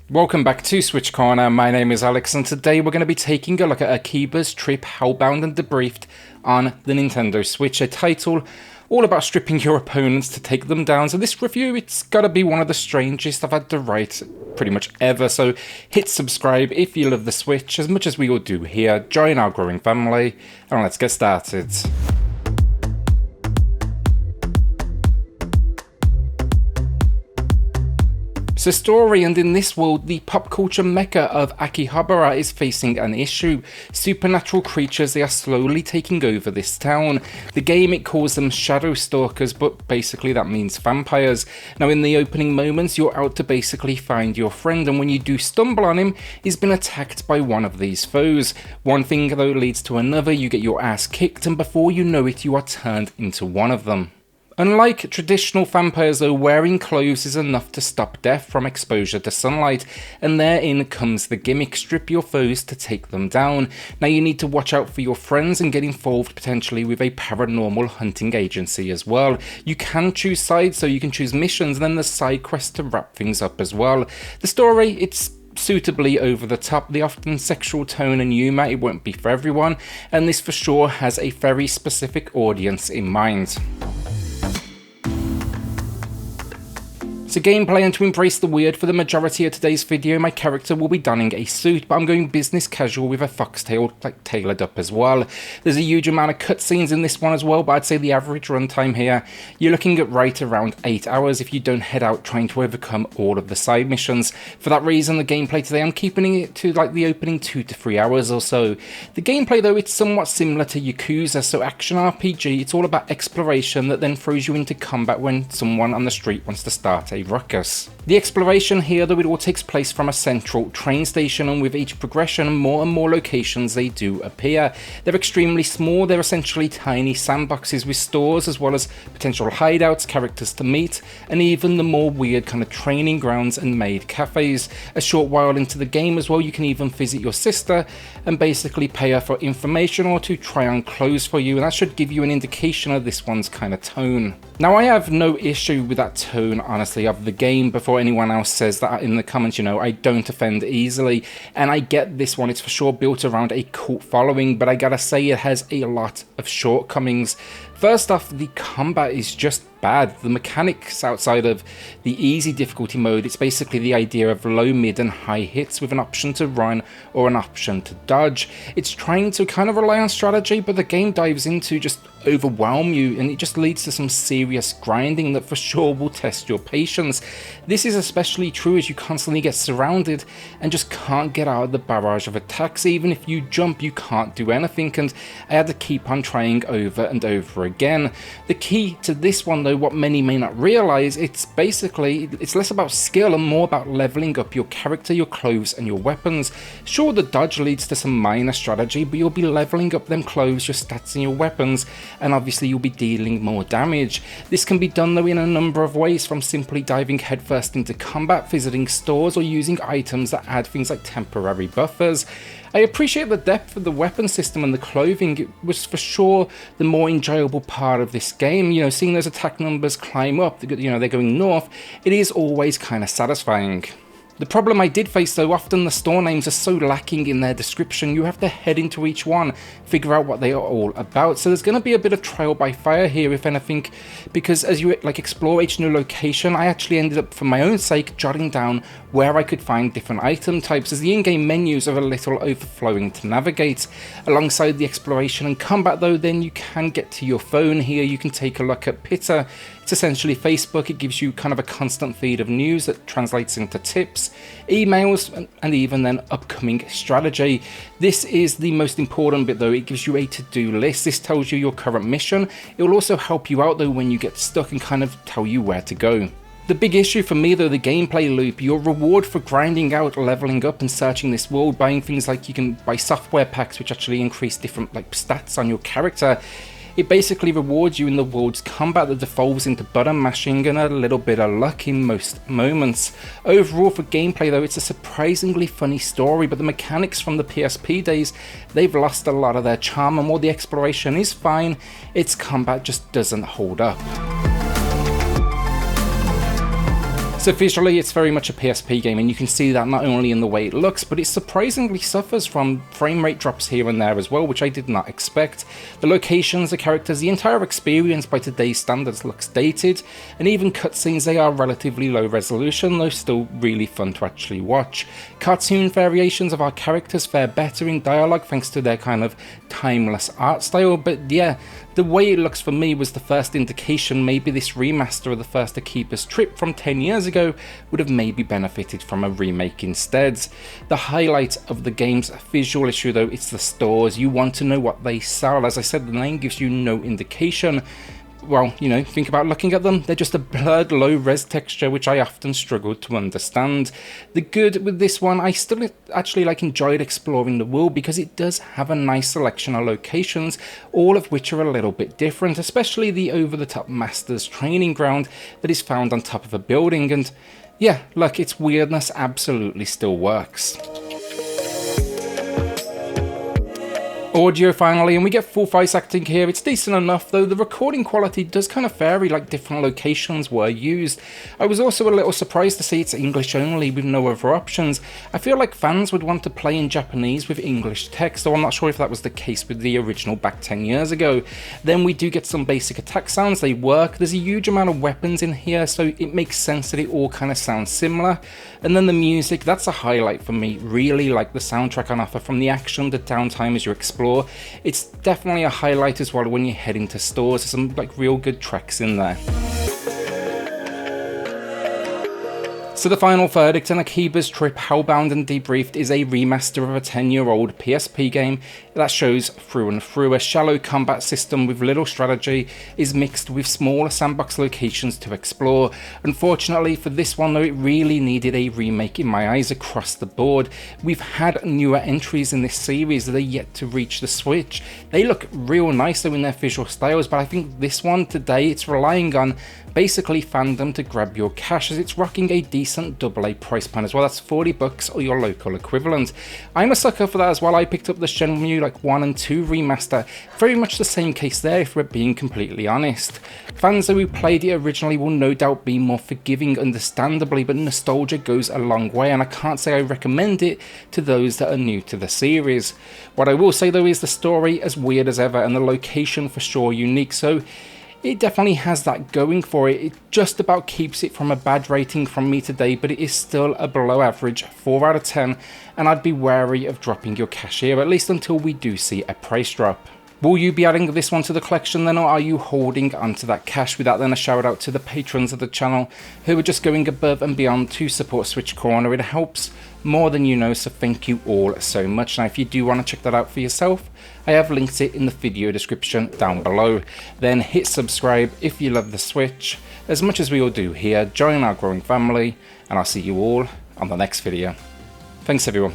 Welcome back to SwitchCorner. My name is Alex, and today we're going to be taking a look at AKIBA'S TRIP, Hellbound and Debriefed on the Nintendo Switch, a title all about stripping your opponents to take them down. So this review, it's got to be one of the strangest I've had to write pretty much ever, so hit subscribe if you love the Switch as much as we all do here, join our growing family, and let's get started. So story, and in this world, the pop culture mecca of Akihabara is facing an issue. Supernatural creatures, they are slowly taking over this town. The game, it calls them shadow stalkers, but basically that means vampires. Now in the opening moments, you're out to basically find your friend, and when you do stumble on him, he's been attacked by one of these foes. One thing though leads to another, you get your ass kicked, and before you know it, you are turned into one of them. Unlike traditional vampires though, wearing clothes is enough to stop death from exposure to sunlight, and therein comes the gimmick: strip your foes to take them down. Now you need to watch out for your friends and get involved potentially with a paranormal hunting agency as well. You can choose sides, so you can choose missions and then the side quests to wrap things up as well. The story, it's suitably over the top, the often sexual tone and humour, it won't be for everyone, and this for sure has a very specific audience in mind. So gameplay, and to embrace the weird, for the majority of today's video my character will be donning a suit, but I'm going business casual with a foxtail tailored up as well. There's a huge amount of cutscenes in this one as well, but I'd say the average runtime here, you're looking at right around 8 hours if you don't head out trying to overcome all of the side missions. For that reason, the gameplay today, I'm keeping it to like the opening 2 to 3 hours or so. The gameplay though, it's somewhat similar to Yakuza, so action RPG, it's all about exploration that then throws you into combat when someone on the street wants to start a ruckus. The exploration here though, it all takes place from a central train station, and with each progression more and more locations they do appear. They're extremely small, they're essentially tiny sandboxes with stores as well as potential hideouts, characters to meet, and even the more weird kind of training grounds and maid cafes. A short while into the game as well, you can even visit your sister and basically pay her for information or to try on clothes for you, and that should give you an indication of this one's kind of tone. Now I have no issue with that tone honestly of the game. Before anyone else says that in the comments, you know, I don't offend easily, and I get this one, it's for sure built around a cult following, but I gotta say it has a lot of shortcomings. First off, the combat is just bad. The mechanics outside of the easy difficulty mode, it's basically the idea of low, mid and high hits with an option to run or an option to dodge. It's trying to kind of rely on strategy, but the game dives into just overwhelm you, and it just leads to some serious grinding that for sure will test your patience. This is especially true as you constantly get surrounded and just can't get out of the barrage of attacks. Even if you jump, you can't do anything, and I had to keep on trying over and over again. The key to this one though, what many may not realize, it's less about skill and more about leveling up your character, your clothes and your weapons. Sure, the dodge leads to some minor strategy, but you'll be leveling up them clothes, your stats and your weapons, and obviously you'll be dealing more damage. This can be done though in a number of ways, from simply diving headfirst into combat, visiting stores, or using items that add things like temporary buffers. I appreciate the depth of the weapon system and the clothing. It was for sure the more enjoyable part of this game. You know, seeing those attack numbers climb up, you know, they're going north, it is always kind of satisfying. The problem I did face though, often the store names are so lacking in their description, you have to head into each one, figure out what they are all about. So there's going to be a bit of trial by fire here if anything, because as you explore each new location, I actually ended up for my own sake jotting down where I could find different item types, as the in-game menus are a little overflowing to navigate. Alongside the exploration and combat though, then you can get to your phone here, you can take a look at Pitter. It's essentially Facebook. It gives you kind of a constant feed of news that translates into tips, emails, and even then upcoming strategy. This is the most important bit though, it gives you a to-do list. This tells you your current mission. It will also help you out though when you get stuck and kind of tell you where to go. The big issue for me though, the gameplay loop. Your reward for grinding out, leveling up and searching this world, buying things like you can buy software packs which actually increase different stats on your character. It basically rewards you in the world's combat that devolves into button mashing and a little bit of luck in most moments. Overall for gameplay though, it's a surprisingly funny story, but the mechanics from the PSP days, they've lost a lot of their charm, and while the exploration is fine, its combat just doesn't hold up. So visually it's very much a PSP game, and you can see that not only in the way it looks, but it surprisingly suffers from frame rate drops here and there as well, which I did not expect. The locations, the characters, the entire experience by today's standards looks dated, and even cutscenes, they are relatively low resolution, though still really fun to actually watch. Cartoon variations of our characters fare better in dialogue thanks to their kind of timeless art style, but yeah, the way it looks for me was the first indication maybe this remaster of the first AKIBA'S Trip from 10 years ago would have maybe benefited from a remake instead. The highlight of the game's visual issue though, it's the stores. You want to know what they sell. As I said, the name gives you no indication. Well, you know, think about looking at them. They're just a blurred low-res texture, which I often struggled to understand. The good with this one, I still actually enjoyed exploring the world because it does have a nice selection of locations, all of which are a little bit different, especially the over-the-top Master's training ground that is found on top of a building, and yeah, look, its weirdness absolutely still works. Audio finally, and we get full voice acting here. It's decent enough, though the recording quality does kind of vary, like different locations were used. I was also a little surprised to see it's English only with no other options. I feel like fans would want to play in Japanese with English text, though I'm not sure if that was the case with the original back 10 years ago. Then we do get some basic attack sounds, they work. There's a huge amount of weapons in here, so it makes sense that it all kind of sounds similar. And then the music, that's a highlight for me. Really like the soundtrack on offer, from the action to downtime as you explore. It's definitely a highlight as well when you head into stores. There's some real good tracks in there. So the final verdict on AKIBA'S Trip Hellbound and Debriefed is a remaster of a 10-year-old PSP game that shows through and through. A shallow combat system with little strategy is mixed with smaller sandbox locations to explore. Unfortunately for this one though, it really needed a remake in my eyes across the board. We've had newer entries in this series that are yet to reach the Switch. They look real nice though in their visual styles, but I think this one today, it's relying on basically fandom to grab your cash, as it's rocking a decent AA price point as well. That's $40 or your local equivalent. I'm a sucker for that as well. I picked up the Shenmue 1 and 2 remaster. Very much the same case there if we're being completely honest. Fans who played it originally will no doubt be more forgiving, understandably, but nostalgia goes a long way, and I can't say I recommend it to those that are new to the series. What I will say though is the story as weird as ever, and the location for sure unique, so it definitely has that going for it. It just about keeps it from a bad rating from me today, but it is still a below average 4 out of 10, and I'd be wary of dropping your cash here, at least until we do see a price drop. Will you be adding this one to the collection then, or are you holding onto that cash? With that then, a shout out to the patrons of the channel who are just going above and beyond to support SwitchCorner. It helps more than you know, so thank you all so much. Now if you do want to check that out for yourself, I have linked it in the video description down below. Then hit subscribe if you love the Switch as much as we all do here. Join our growing family, and I'll see you all on the next video. Thanks everyone.